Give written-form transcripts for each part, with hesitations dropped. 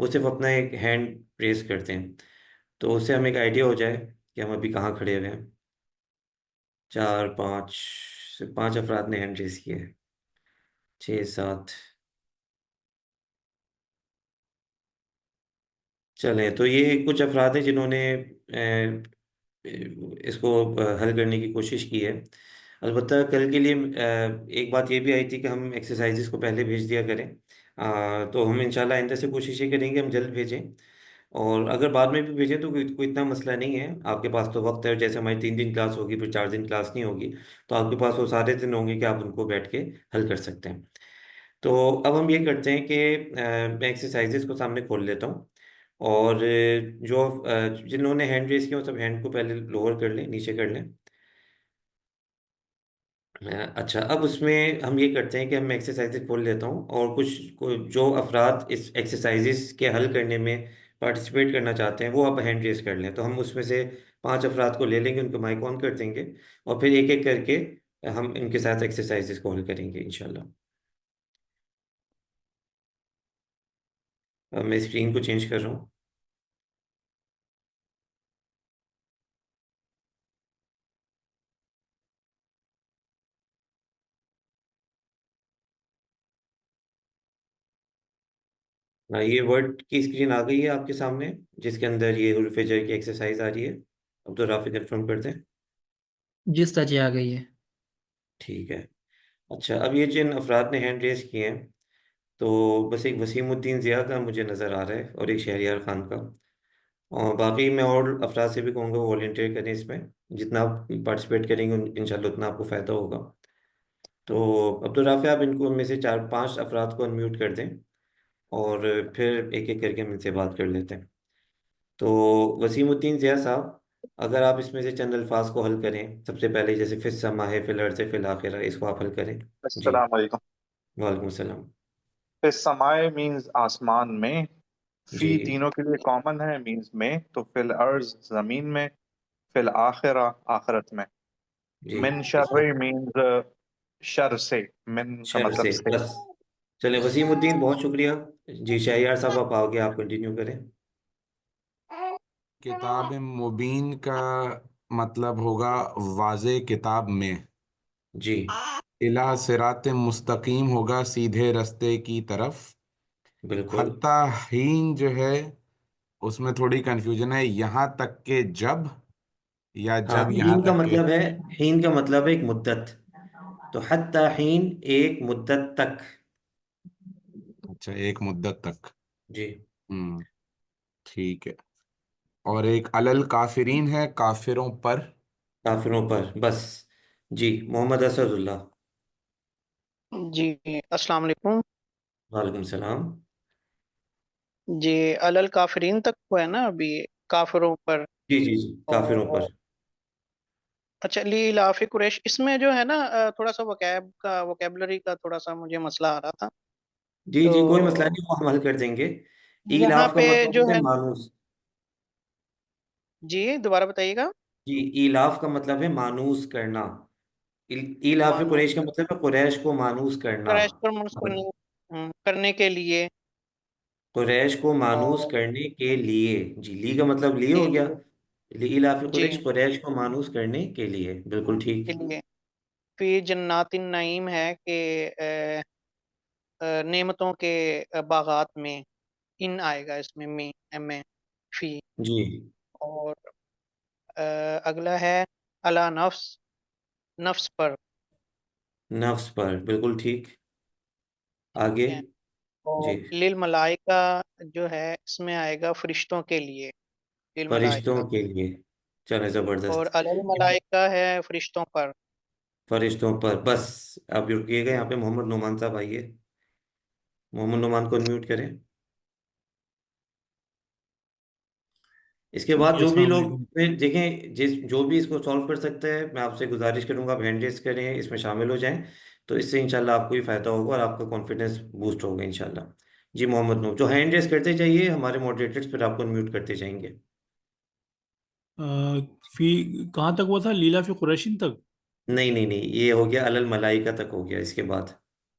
وہ صرف اپنا ایک ہینڈ ریز کرتے ہیں، تو اس سے ہمیں ایک آئیڈیا ہو جائے کہ ہم ابھی کہاں کھڑے ہوئے ہیں۔ چار پانچ، صرف 5 افراد نے ہینڈ ریز کیے، 6 7۔ چلیں، تو یہ کچھ افراد ہیں جنہوں نے اس کو حل کرنے کی کوشش کی ہے۔ البتہ کل کے لیے ایک بات یہ بھی آئی تھی کہ ہم ایکسرسائزز کو پہلے بھیج دیا کریں، تو ہم انشاءاللہ آئندہ سے کوشش یہ کریں گے ہم جلد بھیجیں، اور اگر بعد میں بھی بھیجیں تو کوئی اتنا مسئلہ نہیں ہے، آپ کے پاس تو وقت ہے، جیسے ہماری 3 دن کلاس ہوگی پھر 4 دن کلاس نہیں ہوگی، تو آپ کے پاس وہ سارے دن ہوں گے کہ آپ ان کو بیٹھ کے حل کر سکتے ہیں۔ تو اب ہم یہ کرتے ہیں کہ میں ایکسرسائزز کو سامنے کھول لیتا ہوں، اور جو جنہوں نے ہینڈ ریز کیا وہ سب ہینڈ کو پہلے لوور کر لیں، نیچے کر لیں۔ اچھا، اب اس میں ہم یہ کرتے ہیں کہ ہم ایکسرسائز کھول لیتا ہوں، اور جو افراد اس ایکسرسائزز کے حل کرنے میں پارٹیسپیٹ کرنا چاہتے ہیں وہ اب ہینڈ ریز کر لیں، تو ہم اس میں سے 5 افراد کو لے لیں گے، ان کو مائک آن کر دیں گے، اور پھر ایک ایک کر کے ہم ان کے ساتھ ایکسرسائزز کو حل کریں گے انشاءاللہ۔ اب میں اسکرین کو چینج کر رہا ہوں۔ یہ ورڈ کی اسکرین آ گئی ہے آپ کے سامنے، جس کے اندر یہ حروف جر کی ایکسرسائز آ رہی ہے۔ عبدالرافع کنفرم کر دیں۔ جس طرح آ گئی ہے۔ ٹھیک ہے۔ اچھا، اب یہ جن افراد نے ہینڈ ریز کیے ہیں، تو بس ایک وسیم الدین ضیاء کا مجھے نظر آ رہا ہے، اور ایک شہریار خان کا، اور باقی میں اور افراد سے بھی کہوں گا وہ والنٹیئر کریں اس میں، جتنا آپ پارٹیسپیٹ کریں گے انشاءاللہ اتنا آپ کو فائدہ ہوگا۔ تو عبدالرافع، آپ ان کو ان میں سے 4 5 افراد کو انمیوٹ کر دیں، اور پھر ایک ایک کر کے ہم ان سے بات کر لیتے ہیں۔ تو وسیم الدین ضیاء صاحب، اگر آپ اس میں سے چند الفاظ کو حل کریں، سب سے پہلے جیسے فی السماء ہے، فی الارض ہے، فی الآخرہ، اس کو آپ حل کریں۔ جی۔ السلام علیکم. وعلیکم السلام۔ السماء مینز آسمان میں، جی فی تینوں کے لیے کامن ہے مینز میں، تو فی الارض زمین میں، فی الآخرہ آخرت میں. جی، من اس کو شر مینز شر سے، من کا شہر مطلب سے سے. بس۔ چلیں وسیم الدین، بہت شکریہ۔ جی شہریار صاحب، آپ آگے آپ کنٹینیو کریں۔ کتاب مبین کا مطلب ہوگا واضح کتاب میں، جی الی صراط مستقیم ہوگا سیدھے رستے کی طرف، بالکل۔ حتی حین جو ہے اس میں تھوڑی کنفیوژن ہے، یہاں تک کہ جب، یا ہاں، جب یہاں حین کا تک کہ. مطلب ہے، حین کا مطلب ہے ایک مدت، تو حتی حین ایک مدت تک۔ اچھا، ایک مدت تک. جی ہم ٹھیک ہے. اور ایک علل کافرین ہے، کافروں پر. کافروں پر بس۔ جی محمد اسد اللہ۔ جی السلام علیکم. وعلیکم السلام۔ جی علل کافرین تک ہوا ہے نا ابھی، کافروں پر. جی جی جی، کافروں پر۔ اور اچھا، لی لاف قریش، اس میں جو ہے نا تھوڑا سا وکیبلری کا تھوڑا سا مجھے مسئلہ آ رہا تھا. جی تو جی، کوئی مسئلہ نہیں، وہ ہم حل کر دیں گے۔ یہاں ایلاف کا پہ مطلب جو ہوتا ہے، ہے مانوس۔ جی دوبارہ بتائیے گا. جی، ایلاف کا مطلب ہے مانوس کرنا۔ ایلاف مانو قریش کا مطلب ہے قریش کو مانوس کرنا۔ قریش پر منصوب کرنے کے لیے. قریش کو مانوس اور کرنے کے لیے، جی، لی کا مطلب لیے کے ہو گیا، لیے، ایلاف جی قریش، قریش کو مانوس کرنے کے لیے، بالکل ٹھیک۔ کے لیے. فی جنات النعیم ہے کہ نعمتوں کے باغات میں، ان آئے گا اس میں، میں فی. جی، اور اگلا ہے الا نفس، نفس پر. نفس پر، بالکل ٹھیک۔ ٹھیک آگے۔ ہے. اور جی، للملائکہ جو ہے اس میں آئے گا فرشتوں کے لیے، فرشتوں للملائکہ. کے لیے، چلے اور زبردست۔ علی الملائکہ ہے فرشتوں پر. فرشتوں پر بس۔ آپ رکیے گا یہاں پہ، محمد نعمان صاحب آئیے، محمد نعمان کو انمیوٹ کریں۔ اس کے بعد جی جو بھی السلام لوگ علیکم. پھر دیکھیں، جو بھی اس کو سالو کر سکتے ہیں، میں آپ سے گزارش کروں گا آپ ہینڈ ریز کریں، اس میں شامل ہو جائیں، تو اس سے انشاءاللہ آپ کو ہی فائدہ ہوگا اور آپ کا کانفیڈنس بوسٹ ہوگا انشاءاللہ۔ جی محمد نور، جو ہینڈ ریز کرتے جائیے، ہمارے ماڈریٹرز پھر آپ کو انمیوٹ کرتے جائیں گے۔ فی کہاں تک ہوا تھا؟ لیلا فی قریشین تک. نہیں نہیں نہیں، یہ ہو گیا علل ملائکہ تک ہو گیا، اس کے بعد۔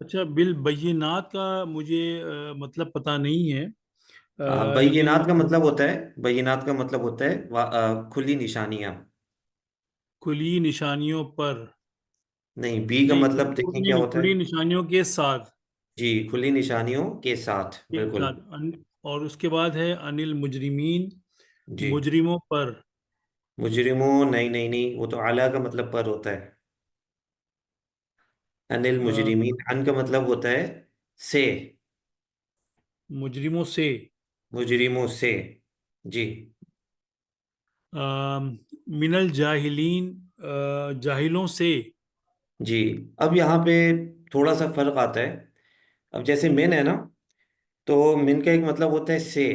اچھا، بالبینات کا مجھے مطلب پتہ نہیں ہے. بینات کا مطلب ہوتا ہے، بینات کا مطلب ہوتا ہے کھلی نشانیاں. کھلی نشانیوں پر. نہیں، بی کا نہیں، مطلب دیکھیں کیا ہوتا ہے. کھلی نشانیوں کے ساتھ. جی، کھلی نشانیوں کے ساتھ، کے بالکل. ساتھ اور اس کے بعد ہے انل مجرمین، جی. مجرموں پر. مجرموں، نہیں نہیں نہیں، وہ تو اعلیٰ کا مطلب پر ہوتا ہے. انل آ، مجرمین، ان کا مطلب ہوتا ہے سے. مجرموں سے. مجرموں سے. جی. من الجاہلین، جاہلوں سے. جی. اب یہاں پہ تھوڑا سا فرق آتا ہے. اب جیسے من ہے نا، تو من کا ایک مطلب ہوتا ہے سے.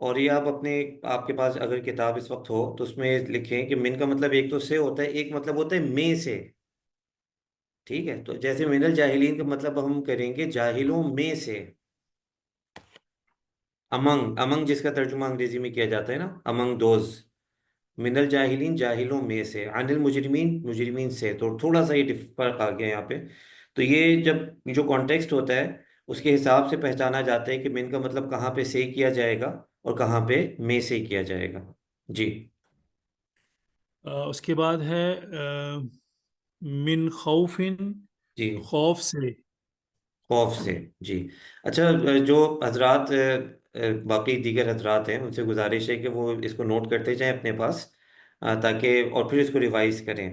اور یہ آپ اپنے، آپ کے پاس اگر کتاب اس وقت ہو تو اس میں لکھیں کہ من کا مطلب ایک تو سے ہوتا ہے، ایک مطلب ہوتا ہے میں سے. ٹھیک ہے، تو جیسے من الجاہلین کا مطلب ہم کریں گے جاہلوں میں سے. امنگ، امنگ جس کا ترجمہ انگریزی میں کیا جاتا ہے نا، امنگ دوز. من الجاہلین، جاہلوں میں سے. عن المجرمین، مجرمین سے. تو تھوڑا سا یہ فرق آ گیا یہاں پہ. تو یہ جب جو کانٹیکسٹ ہوتا ہے اس کے حساب سے پہچانا جاتا ہے کہ من کا مطلب کہاں پہ سے کیا جائے گا اور کہاں پہ میں سے کیا جائے گا. جی. اس کے بعد ہے من خوف، جی. خوف سے. خوف سے. جی. اچھا، جو حضرات باقی دیگر حضرات ہیں ان سے گزارش ہے کہ وہ اس کو نوٹ کرتے جائیں اپنے پاس، تاکہ اور پھر اس کو ریوائز کریں،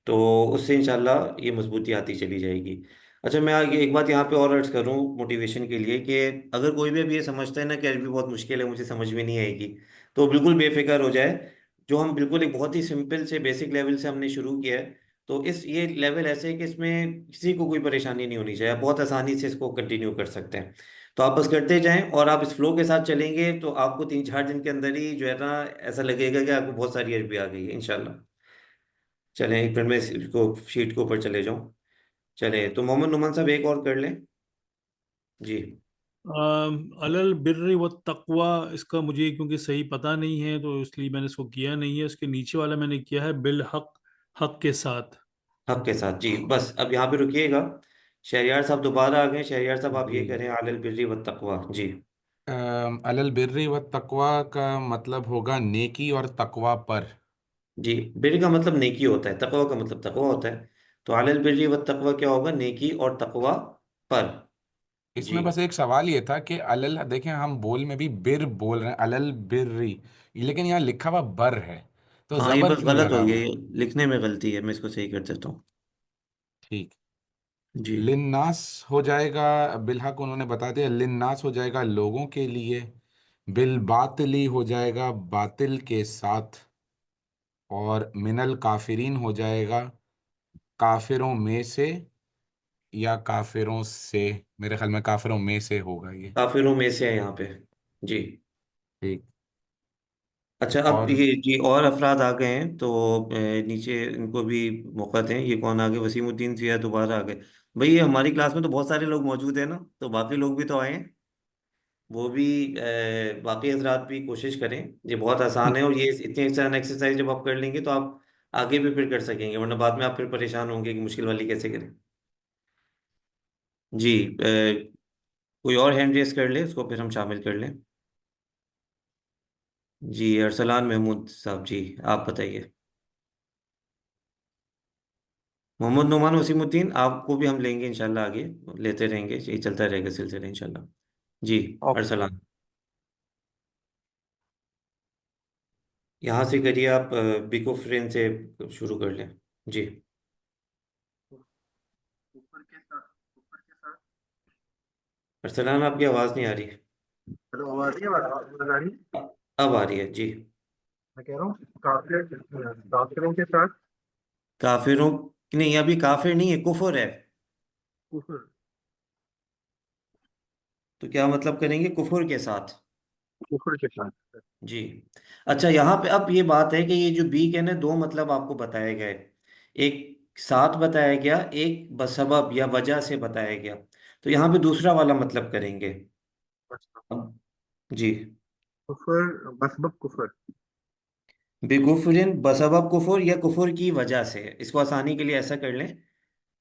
تو اس سے انشاءاللہ یہ مضبوطی آتی چلی جائے گی. اچھا، میں آگے ایک بات یہاں پہ اور عرض کروں موٹیویشن کے لیے، کہ اگر کوئی بھی اب یہ سمجھتا ہے نا کہ عربی بہت مشکل ہے، مجھے سمجھ میں نہیں آئے گی، تو بالکل بے فکر ہو جائے. جو ہم بالکل ایک بہت ہی سمپل سے بیسک لیول سے ہم نے شروع کیا ہے، تو اس یہ لیول ایسے ہے کہ اس میں کسی کو کوئی پریشانی نہیں ہونی چاہیے، آپ بہت آسانی سے اس کو کنٹینیو کر سکتے ہیں. تو آپ بس کرتے جائیں اور آپ اس فلو کے ساتھ چلیں گے تو آپ کو 3 4 دن کے اندر ہی جو ہے نا ایسا لگے گا کہ آپ کو بہت ساری عربی آ گئی ہے انشاءاللہ. چلیں ایک منٹ میں اس کو شیٹ کے اوپر چلے جاؤں. چلیں تو محمد نعمان صاحب ایک اور کر لیں. جی. علل بر و تقوا، اس کا مجھے کیونکہ صحیح پتہ نہیں ہے تو اس لیے میں نے اس کو کیا نہیں ہے. اس کے نیچے والا میں نے کیا ہے بالحق، حق کے ساتھ. حق کے ساتھ. جی، بس اب یہاں پہ رکیے گا. شہریار صاحب دوبارہ آ گئے. شہریار صاحب آپ جی. یہ کریں علی البر والتقوی. جی. علل برری و تقوا کا مطلب ہوگا نیکی اور تقوا پر. جی، بر کا مطلب نیکی ہوتا ہے، تقوی کا مطلب تقوی ہوتا ہے. تو علی البر والتقوی کیا ہوگا؟ نیکی اور تقوی پر. اس جی. میں بس ایک سوال یہ تھا کہ علل، دیکھیں ہم بول میں بھی بر بول رہے ہیں، علل برری، لیکن یہاں لکھا ہوا بر ہے، تو ہاں، یہ زبر بس کیوں غلط لگا ہو گیا، ہوا؟ یہ لکھنے میں غلطی ہے، میں اس کو صحیح کر دیتا ہوں. ٹھیک. جی. لناس ہو جائے گا، بالحق انہوں نے بتا دیا، لناس ہو جائے گا لوگوں کے لیے، بالباطلی ہو جائے گا باطل کے ساتھ، اور من الکافرین ہو جائے گا کافروں میں سے، یا کافروں سے، میرے خیال میں کافروں میں سے ہوگا یہ. کافروں میں سے ہے یہاں پہ. جی. ٹھیک. اچھا، اب اور یہ جی اور افراد آ گئے ہیں تو نیچے ان کو بھی موقع دیں. یہ کون آ گئے؟ وسیم الدین ضیاء دوبارہ آ گئے. بھئی یہ ہماری کلاس میں تو بہت سارے لوگ موجود ہیں نا، تو باقی لوگ بھی تو آئے ہیں. وہ بھی باقی حضرات بھی کوشش کریں. یہ بہت آسان ہے، اور یہ اتنے آسان ایکسرسائز جب آپ کر لیں گے تو آپ آگے بھی پھر کر سکیں گے، ورنہ بعد میں آپ پھر پریشان ہوں گے کہ مشکل والی کیسے کریں. جی. کوئی اور ہینڈ ریز کر لے، اس کو پھر ہم شامل کر لیں. جی، ارسلان محمود صاحب، جی آپ بتائیے. محمد نعمان وسیم الدین، آپ کو بھی ہم لیں گے انشاءاللہ، آگے لیتے رہیں گے، یہ چلتا رہے گا سلسلہ انشاءاللہ. جی. اوکے. ارسلان، یہاں سے کریے آپ، بیکو فرین سے شروع کر لیں. جی. اوپر کے ساتھ، اوپر کے ساتھ. ارسلان، آپ کی آواز نہیں آ رہی. ہلو، آواز نہیں آ رہی؟ اب آ رہی ہے. جی. میں کہہ رہا ہوں کافر، کافروں کے ساتھ. کافروں، نہیں ابھی کافر نہیں ہے، کفر ہے. کفر، تو کیا مطلب کریں گے؟ کفر کے ساتھ. کفر کے ساتھ. جی. اچھا، یہاں پہ اب یہ بات ہے کہ یہ جو بی کے نا دو مطلب آپ کو بتائے گئے، ایک ساتھ بتایا گیا، ایک بسبب یا وجہ سے بتایا گیا. تو یہاں پہ دوسرا والا مطلب کریں گے. اب جی. کفر، مسبب کفر. بکفرن بسبب کفر، یا کفر کی وجہ سے. اس کو آسانی کے لیے ایسا کر لیں،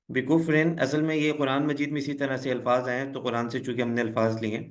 بکفرن اصل میں یہ قرآن مجید میں اسی طرح سے الفاظ آئے ہیں، تو قرآن سے چونکہ ہم نے الفاظ لیے ہیں.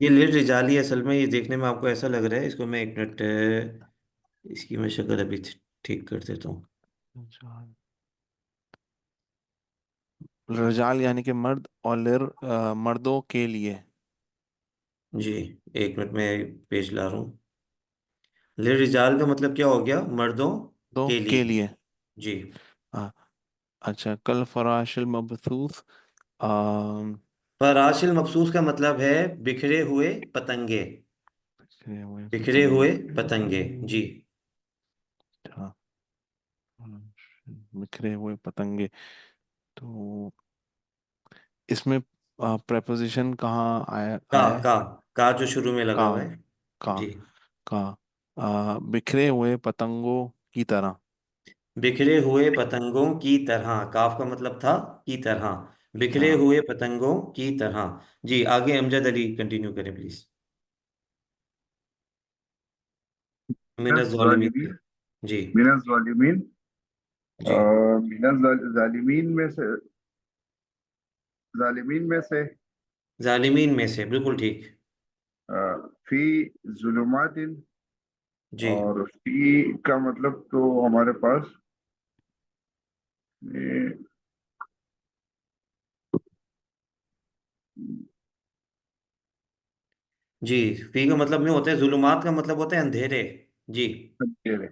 یہ لل رجالی اصل میں یہ دیکھنے میں آپ کو ایسا لگ رہا ہے، اس کو میں ایک منٹ اس کی میں شکل ابھی ٹھیک کر دیتا ہوں. رجال یعنی کہ مرد، اور مردوں کے لیے. جی ایک منٹ میں پیج لا رہا ہوں. لل رجال کا مطلب کیا ہو گیا؟ مردوں دو کے کے لیے. لیے. جی ہاں، اچھا. کل فراش المبثوث. آم، فراش المبسوس کا مطلب ہے بکھرے ہوئے پتنگے. بکھرے ہوئے بکھرے پتنگے. ہوئے پتنگے. جی ہاں، بکھرے ہوئے پتنگے. تو اس میں پریپوزیشن کہاں آیا کا آیا ہے؟ کا جو شروع میں لگا کا ہوا ہے. کا جی کا بکھرے ہوئے پتنگوں کی طرح. بکھرے ہوئے پتنگوں کی طرح، کاف کا مطلب تھا کی طرح، کی بکھرے طرح. ہوئے پتنگوں کی طرح. جی آگے امجد علی کنٹینیو کریں پلیز. من من الظالمین سے. الظالمین جی من الظالمین جی ظالمین میں سے، ظالمین میں سے ظالمین میں سے، بالکل ٹھیک. فی ظلمات، جی اور فی کا مطلب تو ہمارے پاس یہ جی فی کا مطلب نہیں ہوتا ہے، ظلمات کا مطلب ہوتا ہے اندھیرے. جی اندھیرے،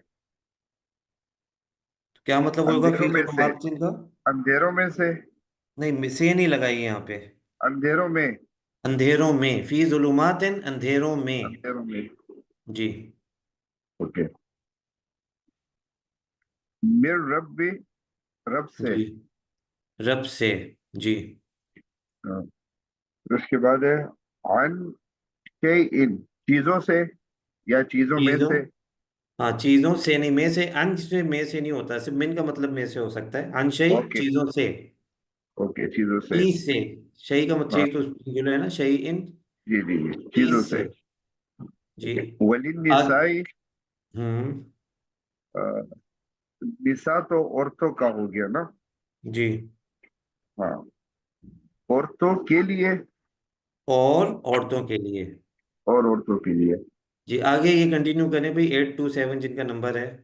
کیا مطلب ہوگا فی اندھیروں میں سے، ظلمات کا؟ اندھیروں میں سے، نہیں سے نہیں لگائی یہاں پہ. اندھیروں میں، اندھیروں میں، فی ظلمات اندھیروں میں. اندھیروں میں. جی اوکے. میر رب، رب سے. جی رب سے. جی ہاں. پھر اس کے بعد ہے عن شیئن، چیزوں سے یا چیزوں میں چیزوں، سے. ہاں چیزوں سے نہیں، میں سے. ان سے میں سے نہیں ہوتا، صرف من کا مطلب میں سے ہو سکتا ہے. ان شیء اوکے چیزوں سے. اوکے، چیزوں سے. چیز سے. شیء کا مطلب ہاں شیء تو singular ہے نا، شیء ان. جی جی جی، چیزوں چیز سے. سے. جی آگ وللنساء، ہوں نساء تو عورتوں کا ہو گیا نا. جی ہاں، عورتوں کے لیے اور عورتوں کے لیے. اور عورتوں کے لیے. جی آگے یہ کنٹینیو کریں بھائی. 827 جن کا نمبر ہے.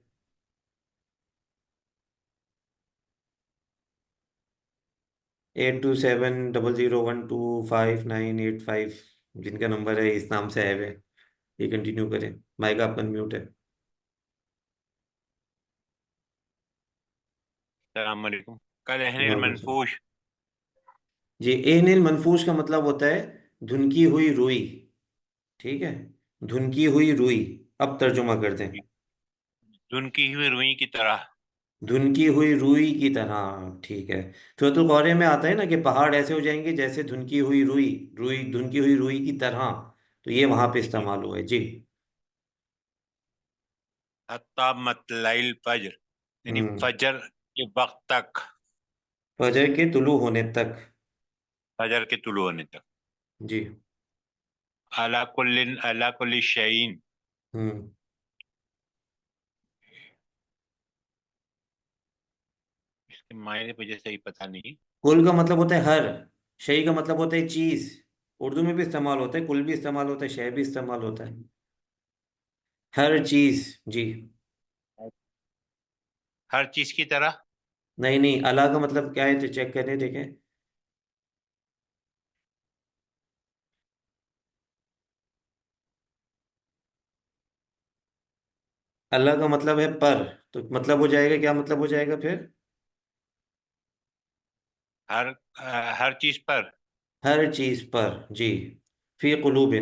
8270012598 جن کا نمبر ہے اس نام سے آئے ہوئے، یہ کنٹینیو کریں. مائک آپ کا میوٹ ہے. السلام علیکم. کالحن وعلیکم السلام. المنفوش. جی عین المنفوش کا مطلب ہوتا ہے دھنکی ہوئی روئی. ٹھیک ہے، دھنکی ہوئی روئی. اب ترجمہ کر دیں. دھنکی ہوئی روئی کی طرح. دھنکی ہوئی روئی کی طرح. ٹھیک ہے. سورۃ القارعہ میں آتا ہے نا کہ پہاڑ ایسے ہو جائیں گے جیسے دھنکی ہوئی روئی. روئی دھنکی ہوئی روئی کی طرح. تو یہ وہاں پہ استعمال ہوا ہے. جی حتی مطلع الفجر، یعنی ہوں فجر کے وقت تک، فجر کے طلوع ہونے تک. فجر کے طلوع ہونے تک. جی علی کل شیء. ہوں اس کے معنی مجھے صحیح پتہ نہیں. کل کا مطلب ہوتا ہے ہر. شیء کا مطلب ہوتا ہے چیز. اردو میں بھی استعمال ہوتا ہے، کل بھی استعمال ہوتا ہے، شے بھی استعمال ہوتا ہے. ہر چیز. جی ہر چیز کی طرح. نہیں نہیں، اللہ کا مطلب کیا ہے تو چیک کریں دیکھیں. اللہ کا مطلب ہے پر. تو مطلب ہو جائے گا، کیا مطلب ہو جائے گا پھر؟ ہر ہر چیز پر. ہر چیز پر. جی فی قلوب.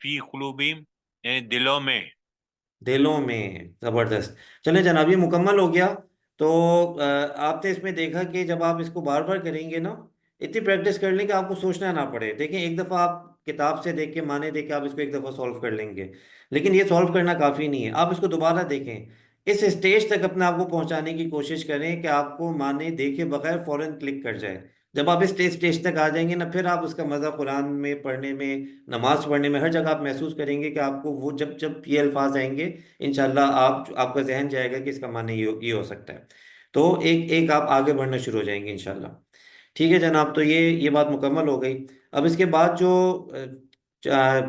فی قلوبہم، یعنی دلوں میں. دلوں میں. زبردست. چلیں جناب یہ مکمل ہو گیا. تو آپ نے اس میں دیکھا کہ جب آپ اس کو بار بار کریں گے نا، اتنی پریکٹس کر لیں کہ آپ کو سوچنا نہ پڑے. دیکھیں ایک دفعہ آپ کتاب سے دیکھ کے معنی دیکھ کے آپ اس کو ایک دفعہ سولو کر لیں گے، لیکن یہ سولو کرنا کافی نہیں ہے. آپ اس کو دوبارہ دیکھیں، اس اسٹیج تک اپنے آپ کو پہنچانے کی کوشش کریں کہ آپ کو معنی دیکھے بغیر فوراً کلک کر جائے. جب آپ اس اسٹیج تک آ جائیں گے نا، پھر آپ اس کا مزہ قرآن میں پڑھنے میں، نماز پڑھنے میں، ہر جگہ آپ محسوس کریں گے کہ آپ کو وہ جب جب یہ الفاظ آئیں گے انشاءاللہ آپ کا ذہن جائے گا کہ اس کا معنی یہ ہو سکتا ہے. تو ایک ایک آپ آگے بڑھنا شروع ہو جائیں گے انشاءاللہ. ٹھیک ہے جناب، تو یہ بات مکمل ہو گئی. اب اس کے بعد جو چار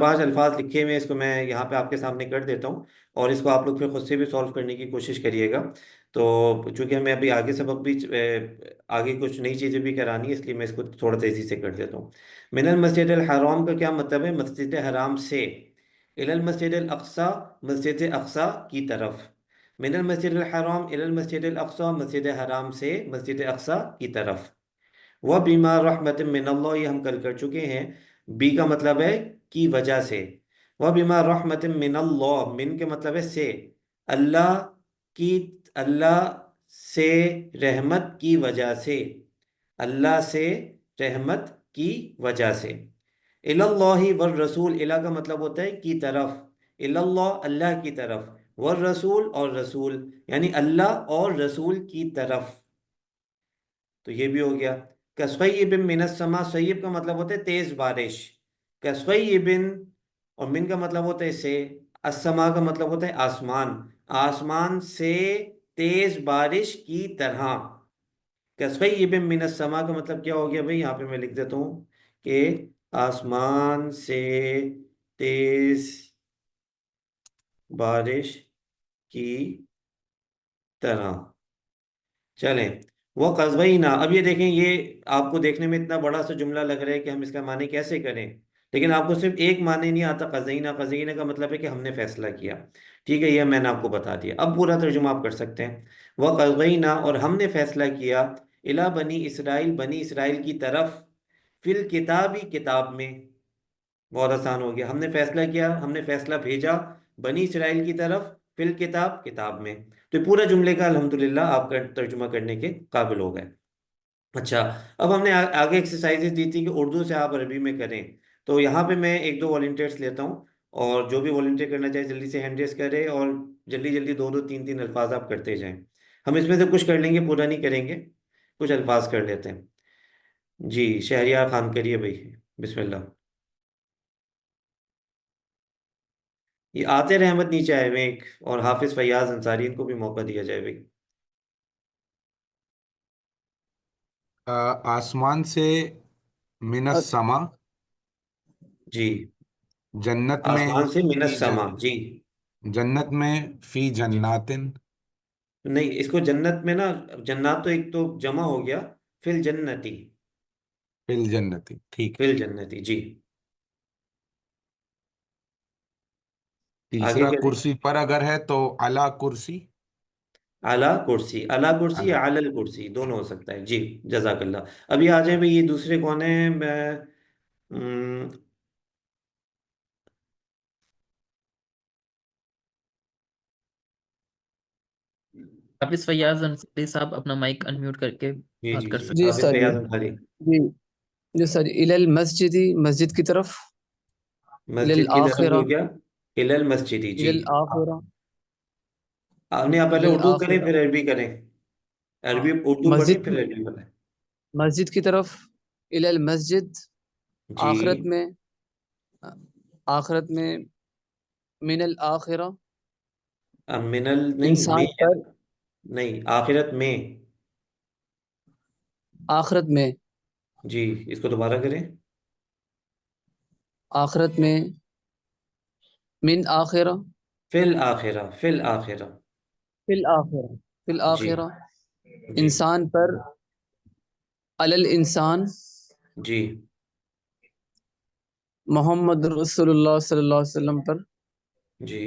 پانچ الفاظ لکھے ہوئے ہیں، اس کو میں یہاں پہ آپ کے سامنے کر دیتا ہوں، اور اس کو آپ لوگ پھر خود سے بھی سولو کرنے کی کوشش کریے گا. تو چونکہ ہمیں ابھی آگے سبق بھی آگے کچھ نئی چیزیں بھی کرانی ہے، اس لیے میں اس کو تھوڑا تیزی سے کر دیتا ہوں. من المسجد الحرام کا کیا مطلب ہے؟ مسجد حرام سے. الی المسجد الاقصی، مسجد اقصی کی طرف. من المسجد الحرام الی المسجد الاقصی، مسجد حرام سے مسجد اقصی کی طرف. وہ بیما رحمت من اللہ، یہ ہم کل کر چکے ہیں. بی کا مطلب ہے کی وجہ سے. وہ بیما رحمت من اللہ، من کے مطلب ہے سے. اللہ کی، اللہ سے رحمت کی وجہ سے. اللہ سے رحمت کی وجہ سے. اللہ والرسول، الہ کا مطلب ہوتا ہے کی طرف. اللہ، اللہ کی طرف. والرسول، اور رسول، یعنی اللہ اور رسول کی طرف. تو یہ بھی ہو گیا. کصیب من السما، سیب کا مطلب ہوتا ہے تیز بارش. کصیب، اور من کا مطلب ہوتا ہے سے. السما کا مطلب ہوتا ہے آسمان. آسمان سے تیز بارش کی طرح. کصیب من السما کا مطلب کیا ہو گیا بھائی؟ یہاں پہ میں لکھ دیتا ہوں کہ آسمان سے تیز بارش کی طرح. چلیں. وہ قزوینہ، اب یہ دیکھیں، یہ آپ کو دیکھنے میں اتنا بڑا سا جملہ لگ رہا ہے کہ ہم اس کا معنی کیسے کریں، لیکن آپ کو صرف ایک معنی نہیں آتا قزینہ. قزینہ کا مطلب ہے کہ ہم نے فیصلہ کیا. ٹھیک ہے، یہ میں نے آپ کو بتا دیا. اب پورا ترجمہ آپ کر سکتے ہیں. وہ قزینہ، اور ہم نے فیصلہ کیا. الا بنی اسرائیل، بنی اسرائیل کی طرف. فی الکتابی، کتاب میں. بہت آسان ہو گیا. ہم نے فیصلہ کیا، ہم نے فیصلہ بھیجا بنی اسرائیل کی طرف. فی الکتاب، کتاب میں. تو پورا جملے کا الحمدللہ آپ کا ترجمہ کرنے کے قابل ہو گئے. اچھا، اب ہم نے آگے ایکسرسائزز دی تھی کہ اردو سے آپ عربی میں کریں. تو یہاں پہ میں ایک دو والنٹیئرس لیتا ہوں، اور جو بھی والنٹیئر کرنا چاہے جلدی سے ہینڈ ریز کرے، اور جلدی جلدی دو دو تین تین الفاظ آپ کرتے جائیں. ہم اس میں سے کچھ کر لیں گے، پورا نہیں کریں گے. کچھ الفاظ کر لیتے ہیں. جی شہریار خان کریے بھائی، بسم اللہ. یہ آتے رحمت نیچے آئے ہوئے ایک، اور حافظ فیاض انصاری، ان کو بھی موقع دیا جائے بھائی. آسمان سے من السما، جی. جنت میں آسمان سے من فی السما، جی. جنت میں فی جی جناتن. نہیں، اس کو جنت میں نا، جنات تو ایک تو جمع ہو گیا. فی الجنتی، فی الجنتی، ٹھیک فی ہے. الجنتی، جی. آگے تیسرا کریں. کرسی پر اگر ہے تو علا کرسی. اعلیٰ کرسی، اعلیٰ کرسی علا. یا اعلی الکرسی دونوں ہو سکتا ہے. جی جزاک اللہ. ابھی آ جائیں بھائی، یہ دوسرے کون ہیں؟ میں ام، حافظ فیاض انصاری صاحب اپنا مائک انمیوٹ کر کے جی بات جی کر جی، سکتے جی حافظ استاد جی. فیاض انصاری. جی جی سر. الی المسجد، مسجد کی طرف. الی مسجد کی طرف الآخرہ، ہو گیا. الی المسجدی، الی جی. الآخرہ، آپ نے پہلے الی اردو کریں الآخرہ. پھر عربی کریں. عربی اردو پڑھیں مسجد پھر عربی پڑھیں. مسجد کی طرف. الی المسجد، جی. آخرت میں، آخرت میں. من الآخرہ، من نہیں انسان میں ہے پر، نا. نہیں، آخرت میں. آخرت میں، جی، اس کو دوبارہ کریں. آخرت میں. من آخرہ، فی الآخرہ، فی الآخرہ. فی الآخرہ، فی جی الآخرہ. جی انسان پر. علی الانسان، جی. محمد رسول اللہ صلی اللہ علیہ وسلم پر. جی.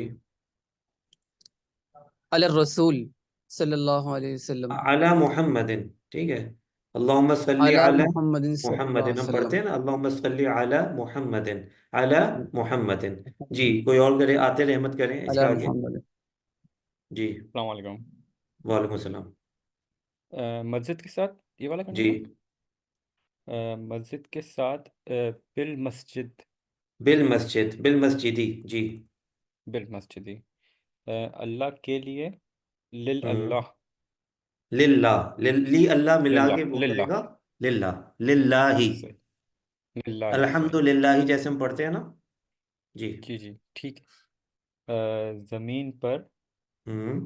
علی الرسول صلی اللہ علیہ وسلم. علی محمد، ٹھیک ہے. اللہم صلی علی علی محمد صلی اللہ محمد، علیہ ہم وسلم. پڑھتے ہیں نا اللہم صلی علی محمد. علی محمد. جی، کوئی اور کرے، آتے رحمت کریں اس کے علی آگے. محمد. جی. السلام علیکم. وعلیکم السلام. مسجد کے ساتھ یہ والا کرنا جی. ہے نا؟ مسجد کے ساتھ بالمسجد، بالمسجد، بالمسجدی، جی. بالمسجدی. اللہ کے لیے، لل ہوں. اللہ، للہ، لی اللہ ملا للہ کے وہ للہ کرے گا. للہ، للہ ہی. صحیح، للہ الحمد صحیح. للہ ہی جیسے ہم پڑھتے ہیں نا. جی. جی جی ٹھیک ہے. زمین پر ہوں.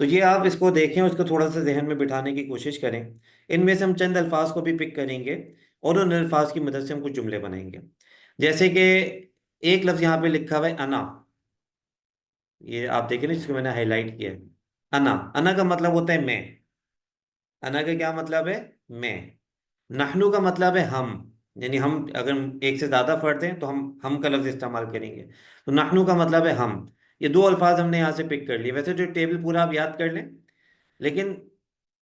تو یہ آپ اس کو دیکھیں، اس کو تھوڑا سا ذہن میں بٹھانے کی کوشش کریں. ان میں سے ہم چند الفاظ کو بھی پک کریں گے اور ان الفاظ کی مدد سے ہم کچھ جملے بنائیں گے. جیسے کہ ایک لفظ یہاں پہ لکھا ہوا ہے انا. یہ آپ دیکھیں نا، جس کو میں نے ہائی لائٹ کیا ہے. انا، انا کا مطلب ہوتا ہے میں. انا کا کیا مطلب ہے؟ میں. نحنو کا مطلب ہے ہم، یعنی ہم اگر ایک سے زیادہ فرد ہیں تو ہم کا لفظ استعمال کریں گے. تو نحنو کا مطلب ہے ہم. یہ دو الفاظ ہم نے یہاں سے پک کر لیے. ویسے جو ٹیبل پورا آپ یاد کر لیں، لیکن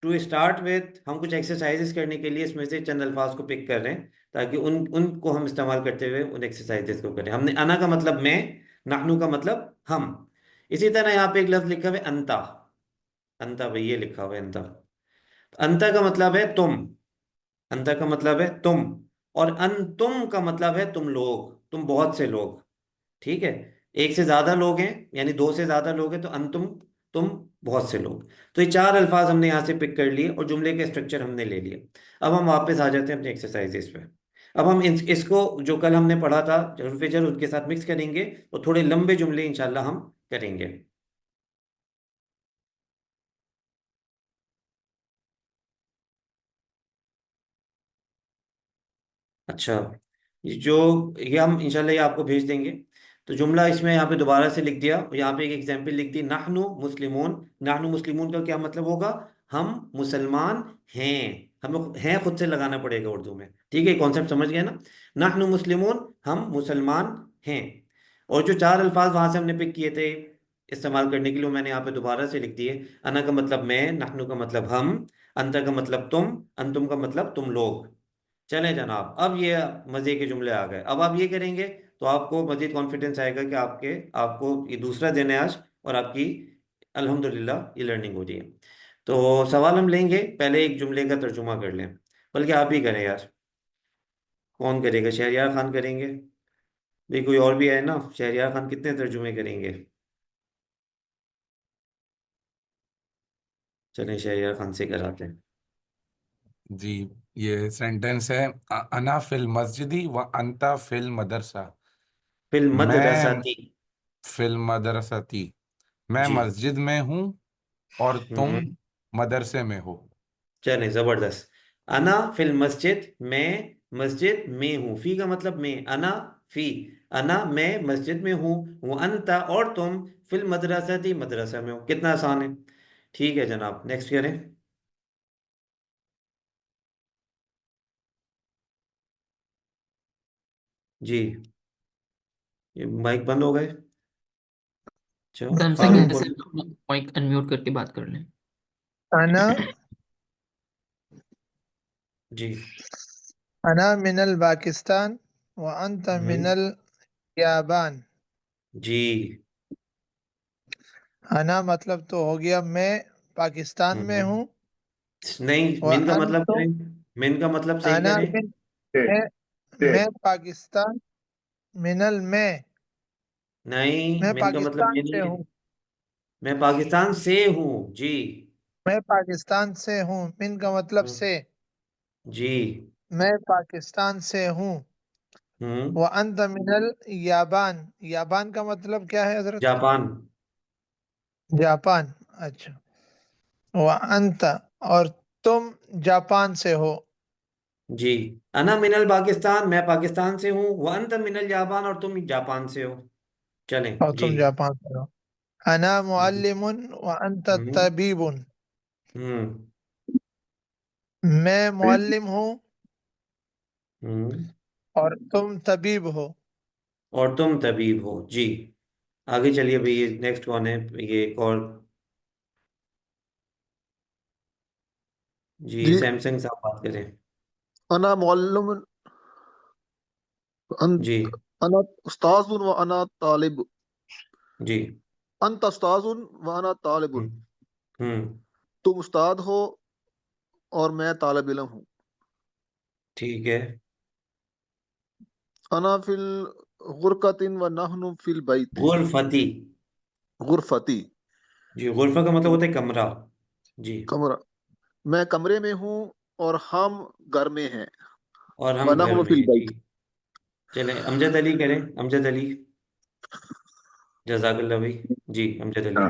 ٹو اسٹارٹ وتھ ہم کچھ ایکسرسائزز کرنے کے لیے اس میں سے چند الفاظ کو پک کر رہے ہیں تاکہ ان کو ہم استعمال کرتے ہوئے ان ایکسرسائزز کو کریں. ہم نے انا کا مطلب میں، نحنو کا مطلب ہم. اسی طرح یہاں پہ ایک لفظ لکھا ہوا ہے انتا. انتا بھائی یہ لکھا ہوا ہے انتا. انتا کا مطلب ہے تم. انتا کا مطلب ہے تم. اور انتم کا مطلب ہے تم لوگ، تم بہت سے لوگ. ٹھیک ہے، ایک سے زیادہ لوگ ہیں یعنی دو سے زیادہ لوگ ہیں تو انتم، تم بہت سے لوگ. تو یہ چار الفاظ ہم نے یہاں سے پک کر لیے اور جملے کا اسٹرکچر ہم نے لے لیا. اب ہم واپس آ جاتے ہیں اپنے ایکسرسائزز پہ. اب ہم اس کو جو کل ہم نے پڑھا تھا حروف جر ان کے ساتھ مکس کریں گے اور تھوڑے لمبے جملے انشاءاللہ ہم کریں گے. اچھا، یہ ہم انشاءاللہ یہ آپ کو بھیج دیں گے. تو جملہ اس میں یہاں پہ دوبارہ سے لکھ دیا اور یہاں پہ ایک ایگزامپل لکھ دی. نحنو مسلمون. نحنو مسلمون کا کیا مطلب ہوگا؟ ہم مسلمان ہیں. ہمیں ہیں خود سے لگانا پڑے گا اردو میں. ٹھیک ہے، کانسیپٹ سمجھ گئے نا؟ نحنو مسلمون، ہم مسلمان ہیں. اور جو چار الفاظ وہاں سے ہم نے پک کیے تھے استعمال کرنے کے لیے، میں نے یہاں پہ دوبارہ سے لکھ دیے. انا کا مطلب میں، نحنو کا مطلب ہم، انتا کا مطلب تم، انتم کا مطلب تم لوگ. چلیں جناب، اب یہ مزے کے جملے آ گئے. اب آپ یہ کریں گے تو آپ کو مزید کانفیڈنس آئے گا کہ آپ کو یہ دوسرا دن ہے آج اور آپ کی الحمدللہ یہ لرننگ ہو رہی ہے. تو سوال ہم لیں گے، پہلے ایک جملے کا ترجمہ کر لیں. بلکہ آپ ہی کریں یار. کون کرے گا؟ شہریار خان کریں گے؟ بھی کوئی اور بھی ہے نا؟ شہریار خان کتنے ترجمے کریں گے؟ چلیں شہریار خان سے کراتے ہیں. جی، یہ سینٹنس ہے: انا فی المسجدی و انتا فی المدرسہ. فی میں المدرساتی. فی المدرستی، میں جی. مسجد میں ہوں اور تم ہوں. مدرسے میں ہو. چلیں زبردست. انا فی المسجد، میں مسجد میں ہوں. فی کا مطلب میں، انا فی. انا میں مسجد میں ہوں. وہ انتا اور تم فی المدرستی مدرسہ میں ہو. کتنا آسان ہے. ٹھیک ہے جناب، نیکسٹ کریں. جی، یہ مائک بند ہو گئے. اچھا، دم سے فاروق کیسے بول. مائک انمیوٹ کر کے بات کر لیں. أنا جی. أنا من الباكستان وأنت من ہوں. اليابان. جی. أنا مطلب تو ہو گیا میں پاکستان میں ہوں. ہوں، نہیں، من کا مطلب وأنتم. کریں. من کا مطلب صحیح أنا کریں. سے میں سے میں پاکستان من میں نہیں، میں من کا مطلب پاکستان یہ سے نہیں ہے. ہوں. میں پاکستان سے ہوں. جی. میں پاکستان سے ہوں. من کا مطلب ہوں. سے. جی. میں پاکستان سے ہوں. ہوں. وأنت من اليابان. یابان کا مطلب کیا ہے حضرت؟ جاپان. جاپان. اچھا. وأنت اور تم جاپان سے ہو. جی. انا من الپاکستان، میں پاکستان سے ہوں. وانت من الجاپان، اور تم جاپان سے ہو. چلیں اور جی. تم جاپان سے ہو. أنا جی. معلم وأنت ہوں. طبيب. ہوں. میں معلم ہوں ہوں. اور تم طبیب ہو. اور تم طبیب ہو. جی. آگے چلیے بھئی، یہ نیکسٹ کون ہے؟ یہ ایک اور. جی، جی سیمسنگ صاحب بات کریں. انا معلم جی. انا استاذ و انا طالب. جی. انت استاذ و انا طالب. ہوں. ہوں. تم استاد ہو اور میں طالب علم ہوں. ٹھیک ہے. انا فی الغرقۃ و نحن فی البیت. غرفتی. غرفتی، جی، غرفہ کا مطلب ہوتا ہے کمرہ. جی. کمرہ. میں کمرے میں ہوں اور ہم گھر میں ہیں. اور و ہم گھر نحن میں فی ہیں. جی. البیت. چلیں امجد علی کریں. امجد علی. جزاک اللہ بھائی. جی امجد علی. ہاں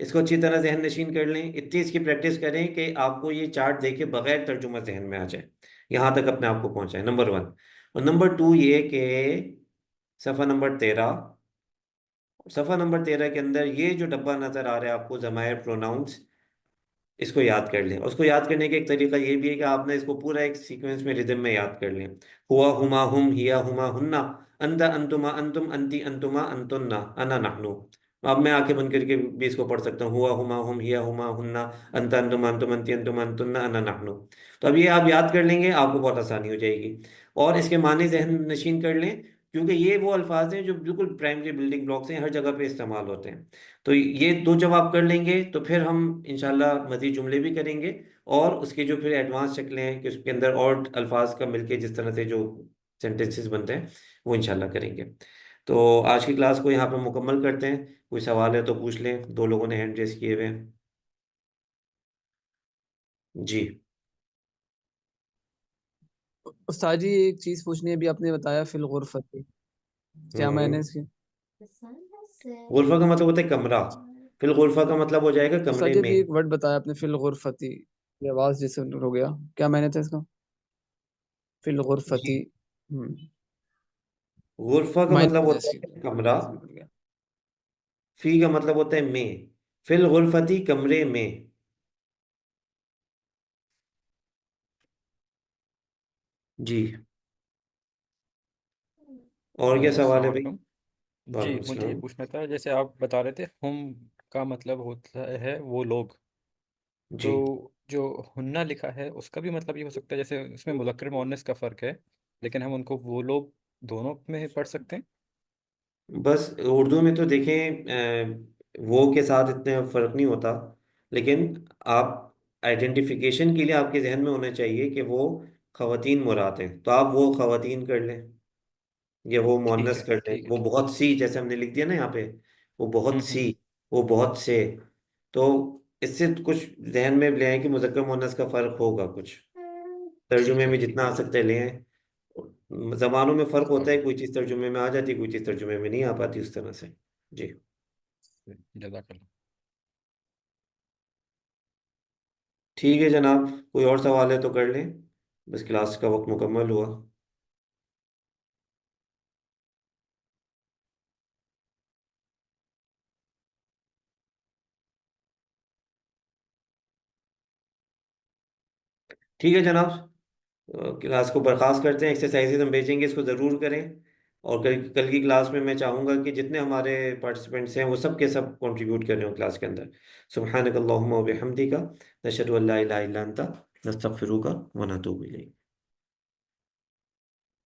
اس کو اچھی طرح ذہن نشین کر لیں، اتنی اس کی پریکٹس کریں کہ آپ کو یہ چارٹ دیکھ کے بغیر ترجمہ ذہن میں آ جائے، یہاں تک اپنے آپ کو پہنچائیں، نمبر 1۔ اور نمبر 2 یہ کہ صفحہ نمبر 13، صفحہ نمبر 13 کے اندر یہ جو ڈبہ نظر آ رہا ہے آپ کو، ضمائر پروناؤنس، اس کو یاد کر لیں۔ اس کو یاد کرنے کا ایک طریقہ یہ بھی ہے کہ آپ نے اس کو پورا ایک سیکوینس میں ردم میں یاد کر لیں۔ ہوا ہما ہم، ہیا ہما ہننا، انت انتما انتم انتی انتما انتنا، انا نحنو۔ اب میں آنکھیں بند کر کے بھی اس کو پڑھ سکتا ہوں، ہوا ہما ہم، ہیا ہما ہننا، انت انتما انتم انتی انتما انتنا، انا نحنو۔ تو اب یہ آپ یاد کر لیں گے، آپ کو بہت آسانی ہو جائے گی، اور اس کے معنی ذہن نشین کر لیں، کیونکہ یہ وہ الفاظ ہیں جو بالکل پرائمری بلڈنگ بلاکس ہیں، ہر جگہ پہ استعمال ہوتے ہیں۔ تو یہ 2 جب آپ کر لیں گے تو پھر ہم انشاءاللہ مزید جملے بھی کریں گے، اور اس کے جو پھر ایڈوانس شکلیں ہیں کہ اس کے اندر اور الفاظ کا مل کے جس طرح سے جو سینٹنسز بنتے ہیں وہ انشاءاللہ کریں گے۔ تو آج کی کلاس کو یہاں پہ مکمل کرتے ہیں، کوئی سوال ہے تو پوچھ لیں، 2 لوگوں نے ہینڈ ریز کیے ہوئے ہیں۔ جی استاد جی ایک چیز پوچھنی ہے، ابھی آپ نے بتایا فی الغرفت، کیا میں نے اس کی غرفہ کا مطلب ہوتا ہے کمرہ، فی الغرفہ کا مطلب ہو جائے گا استاد کمرے جی میں۔ ابھی ایک ورڈ بتایا آپ نے فی الغرفتی، یہ آواز جیسے ہو گیا، کیا میں نے تھا اس کا فی جی الغرفتی؟ غرفہ کا مائنڈ مطلب میں ہوتا اس کی ہے کمرہ، نکل گیا۔ فی کا مطلب ہوتا ہے میں، فی الغرفتی کمرے میں۔ جی اور کیا سوال السلام ہے بھائی؟ علیکم جی وعلیکم مجھے یہ السلام۔ پوچھنا تھا جیسے آپ بتا رہے تھے ہم کا مطلب ہوتا ہے وہ لوگ تو جی جو ہننا لکھا ہے اس کا بھی مطلب یہ ہو سکتا ہے جیسے اس میں مذکر مؤنث کا فرق ہے لیکن ہم ان کو وہ لوگ دونوں میں پڑھ سکتے ہیں بس اردو میں تو دیکھیں وہ کے ساتھ اتنا فرق نہیں ہوتا، لیکن آپ آئیڈینٹیفیکیشن کے لیے آپ کے ذہن میں ہونا چاہیے کہ وہ خواتین مراد ہیں، تو آپ وہ خواتین کر لیں یا وہ مؤنث کر لیں، ٹھیک ہے وہ بہت سی جیسے ہم نے لکھ دیا نا یہاں پہ، وہ بہت ہوں سی، وہ بہت سے، تو اس سے کچھ ذہن میں لے آئیں کہ مذکر مؤنث کا فرق ہوگا کچھ، ترجمے میں ٹھیک جتنا ہے آ سکتا ہے لے آئیں۔ زبانوں میں فرق ہوتا ہے، اوکے کوئی چیز ترجمے میں آ جاتی ہے، کوئی چیز ترجمے میں نہیں آ پاتی اس طرح سے۔ جی جزاک اللہ ٹھیک ہے جناب، کوئی اور سوال ہے تو کر لیں، بس کلاس کا وقت مکمل ہوا۔ ٹھیک ہے جناب، کلاس کو برخاست کرتے ہیں، ایکسرسائزز ہم بھیجیں گے، اس کو ضرور کریں، اور کل کی کلاس میں چاہوں گا کہ جتنے ہمارے پارٹیسپینٹس ہیں وہ سب کے سب کنٹریبیوٹ کر رہے ہوں کلاس کے اندر۔ سبحانک اللہم و بحمدک، نشہد ان لا الہ الا انت، نستغفرک و نتوب الیک۔